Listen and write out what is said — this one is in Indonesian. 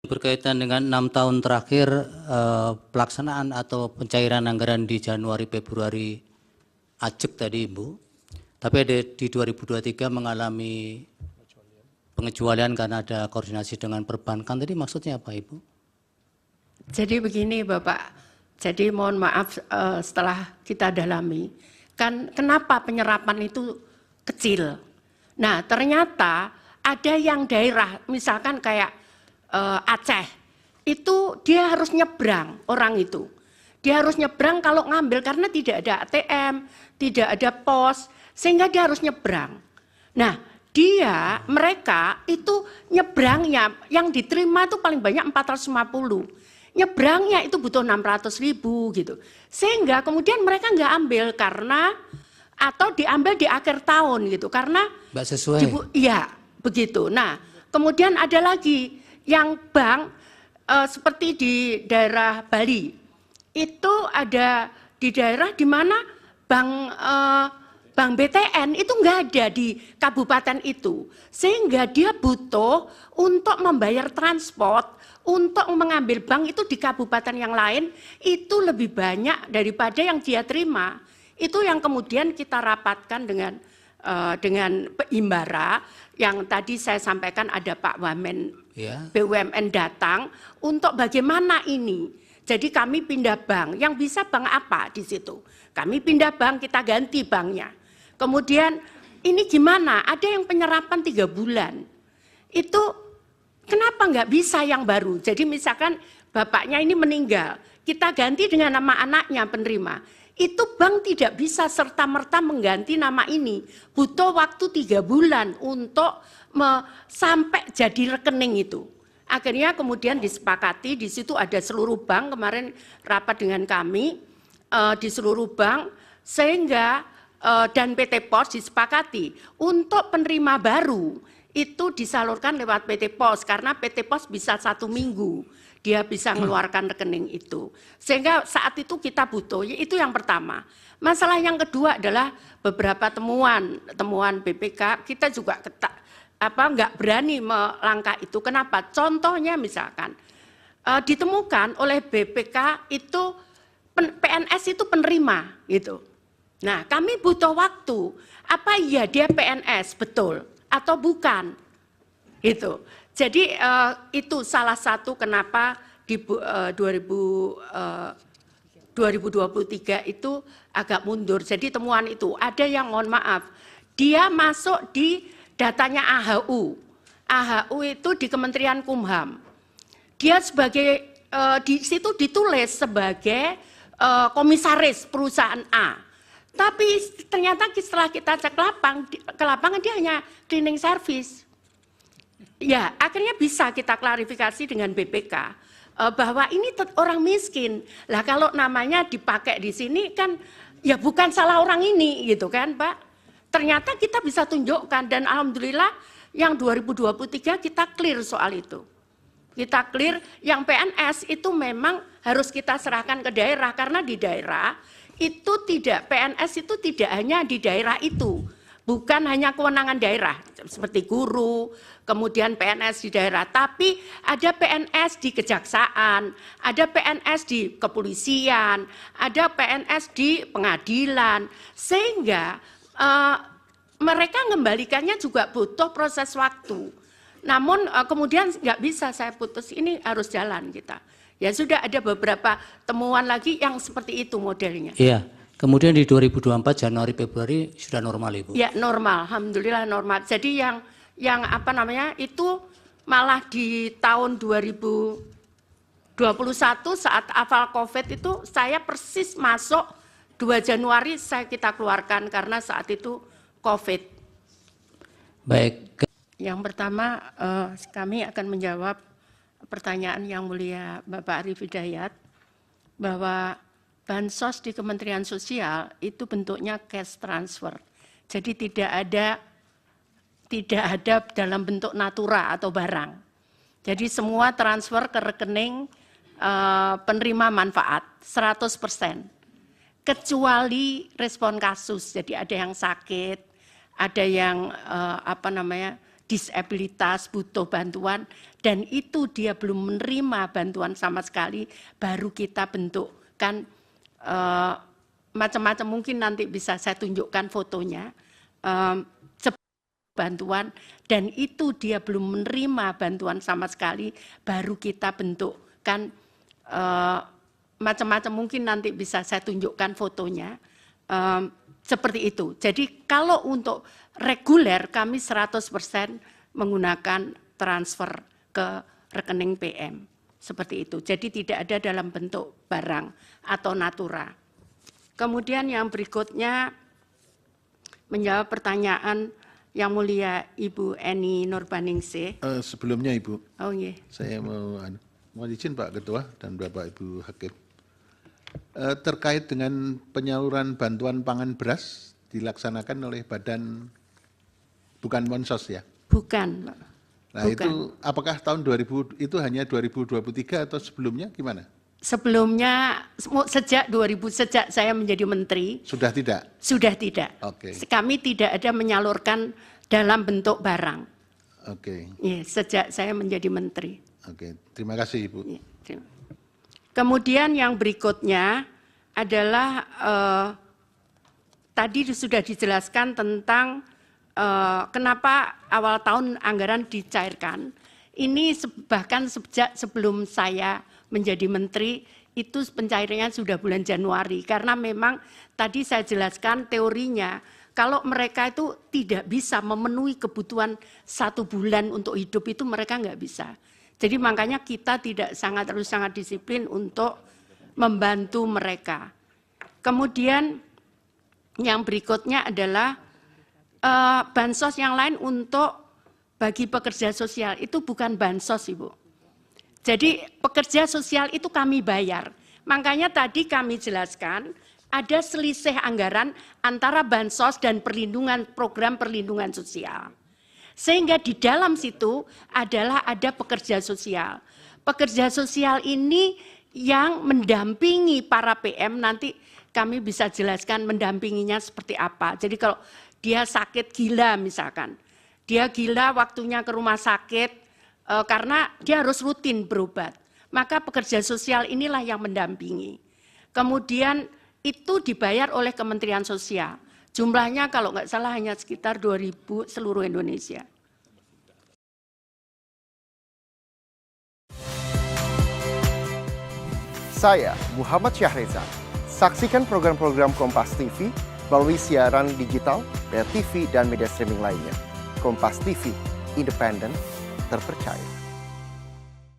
berkaitan dengan 6 tahun terakhir pelaksanaan atau pencairan anggaran di Januari Februari ajak tadi Ibu, tapi ada di 2023 mengalami pengecualian karena ada koordinasi dengan perbankan. Tadi maksudnya apa Ibu? Jadi begini Bapak, jadi mohon maaf setelah kita dalami, kan kenapa penyerapan itu kecil. Nah ternyata ada yang daerah, misalkan kayak Aceh, itu dia harus nyebrang orang itu. Dia harus nyebrang kalau ngambil karena tidak ada ATM, tidak ada pos, sehingga dia harus nyebrang. Nah mereka itu nyebrangnya, yang diterima itu paling banyak 450. Nyebrangnya itu butuh 600.000 gitu. Sehingga kemudian mereka nggak ambil karena atau diambil di akhir tahun gitu karena Mbak sesuai. Iya, begitu. Nah, kemudian ada lagi yang bank seperti di daerah Bali. Itu ada di daerah di mana bank BTN itu nggak ada di kabupaten itu. Sehingga dia butuh untuk membayar transport, untuk mengambil bank itu di kabupaten yang lain, itu lebih banyak daripada yang dia terima. Itu yang kemudian kita rapatkan dengan Himbara, yang tadi saya sampaikan ada Pak Wamen BUMN datang untuk bagaimana ini. Jadi kami pindah bank, yang bisa bank apa di situ? Kami pindah bank, kita ganti banknya. Kemudian ini gimana? Ada yang penyerapan 3 bulan. Itu kenapa nggak bisa yang baru? Jadi misalkan bapaknya ini meninggal, kita ganti dengan nama anaknya penerima. Itu bank tidak bisa serta-merta mengganti nama ini. Butuh waktu 3 bulan untuk sampai jadi rekening itu. Akhirnya kemudian disepakati, di situ ada seluruh bank, kemarin rapat dengan kami, di seluruh bank, sehingga dan PT Pos disepakati untuk penerima baru itu disalurkan lewat PT Pos, karena PT Pos bisa 1 minggu. Dia bisa mengeluarkan rekening itu. Sehingga saat itu kita butuh, itu yang pertama. Masalah yang kedua adalah beberapa temuan BPK, kita juga nggak berani melangkah itu. Kenapa? Contohnya misalkan, ditemukan oleh BPK itu PNS itu penerima gitu. Nah kami butuh waktu, apa iya dia PNS betul atau bukan? Gitu. Jadi itu salah satu kenapa di 2023 itu agak mundur. Jadi temuan itu ada yang mohon maaf, dia masuk di datanya AHU. AHU itu di Kementerian Kumham. Dia sebagai di situ ditulis sebagai komisaris perusahaan A. Tapi ternyata setelah kita cek ke lapangan dia hanya cleaning service. Ya, akhirnya bisa kita klarifikasi dengan BPK bahwa ini orang miskin. Lah kalau namanya dipakai di sini kan ya bukan salah orang ini gitu kan, Pak. Ternyata kita bisa tunjukkan dan alhamdulillah yang 2023 kita clear soal itu. Kita clear yang PNS itu memang harus kita serahkan ke daerah karena di daerah itu PNS itu tidak hanya di daerah itu. Bukan hanya kewenangan daerah seperti guru, kemudian PNS di daerah, tapi ada PNS di kejaksaan, ada PNS di kepolisian, ada PNS di pengadilan, sehingga mereka mengembalikannya juga butuh proses waktu. Namun kemudian nggak bisa saya putus, ini harus jalan kita. Ya sudah ada beberapa temuan lagi yang seperti itu modelnya. Iya. Kemudian di 2024 Januari Februari sudah normal Ibu? Ya normal, alhamdulillah normal. Jadi yang itu malah di tahun 2021 saat awal COVID itu saya persis masuk 2 Januari kita keluarkan karena saat itu COVID. Baik. Yang pertama kami akan menjawab pertanyaan yang mulia Bapak Arief Hidayat bahwa bansos di Kementerian Sosial itu bentuknya cash transfer. Jadi tidak ada dalam bentuk natura atau barang. Jadi semua transfer ke rekening penerima manfaat 100%. Kecuali respon kasus. Jadi ada yang sakit, ada yang disabilitas, butuh bantuan, dan itu dia belum menerima bantuan sama sekali, baru kita bentukkan macam-macam, mungkin nanti bisa saya tunjukkan fotonya, bantuan, dan itu dia belum menerima bantuan sama sekali, baru kita bentukkan macam-macam, mungkin nanti bisa saya tunjukkan fotonya, seperti itu. Jadi kalau untuk reguler kami 100% menggunakan transfer ke rekening PM, seperti itu. Jadi tidak ada dalam bentuk barang atau natura. Kemudian yang berikutnya menjawab pertanyaan Yang Mulia Ibu Eni Nurbaningsih. Sebelumnya Ibu, iya. Saya mau izin Pak Ketua dan Bapak Ibu Hakim. Terkait dengan penyaluran bantuan pangan beras dilaksanakan oleh badan, bukan Monsos ya? Bukan. Nah bukan. Itu apakah tahun 2000 itu hanya 2023 atau sebelumnya gimana? Sebelumnya sejak saya menjadi menteri. Sudah tidak? Sudah tidak. Oke. Kami tidak ada menyalurkan dalam bentuk barang. Oke. Ya, sejak saya menjadi menteri. Oke, terima kasih Ibu. Ya, kemudian yang berikutnya adalah tadi sudah dijelaskan tentang kenapa awal tahun anggaran dicairkan. Ini bahkan sejak sebelum saya menjadi menteri, itu pencairannya sudah bulan Januari. Karena memang tadi saya jelaskan teorinya, kalau mereka itu tidak bisa memenuhi kebutuhan 1 bulan untuk hidup itu mereka nggak bisa. Jadi makanya kita harus sangat disiplin untuk membantu mereka. Kemudian yang berikutnya adalah bansos yang lain untuk bagi pekerja sosial, itu bukan bansos Ibu. Jadi pekerja sosial itu kami bayar. Makanya tadi kami jelaskan ada selisih anggaran antara bansos dan program perlindungan sosial. Sehingga di dalam situ adalah ada pekerja sosial. Pekerja sosial ini yang mendampingi para PM, nanti kami bisa jelaskan mendampinginya seperti apa. Jadi kalau dia sakit gila misalkan, dia gila waktunya ke rumah sakit, karena dia harus rutin berobat, maka pekerja sosial inilah yang mendampingi. Kemudian itu dibayar oleh Kementerian Sosial. Jumlahnya kalau nggak salah hanya sekitar 2.000 seluruh Indonesia. Saya Muhammad Syahreza. Saksikan program-program Kompas TV melalui siaran digital, pay TV, dan media streaming lainnya. Kompas TV, independen, terpercaya.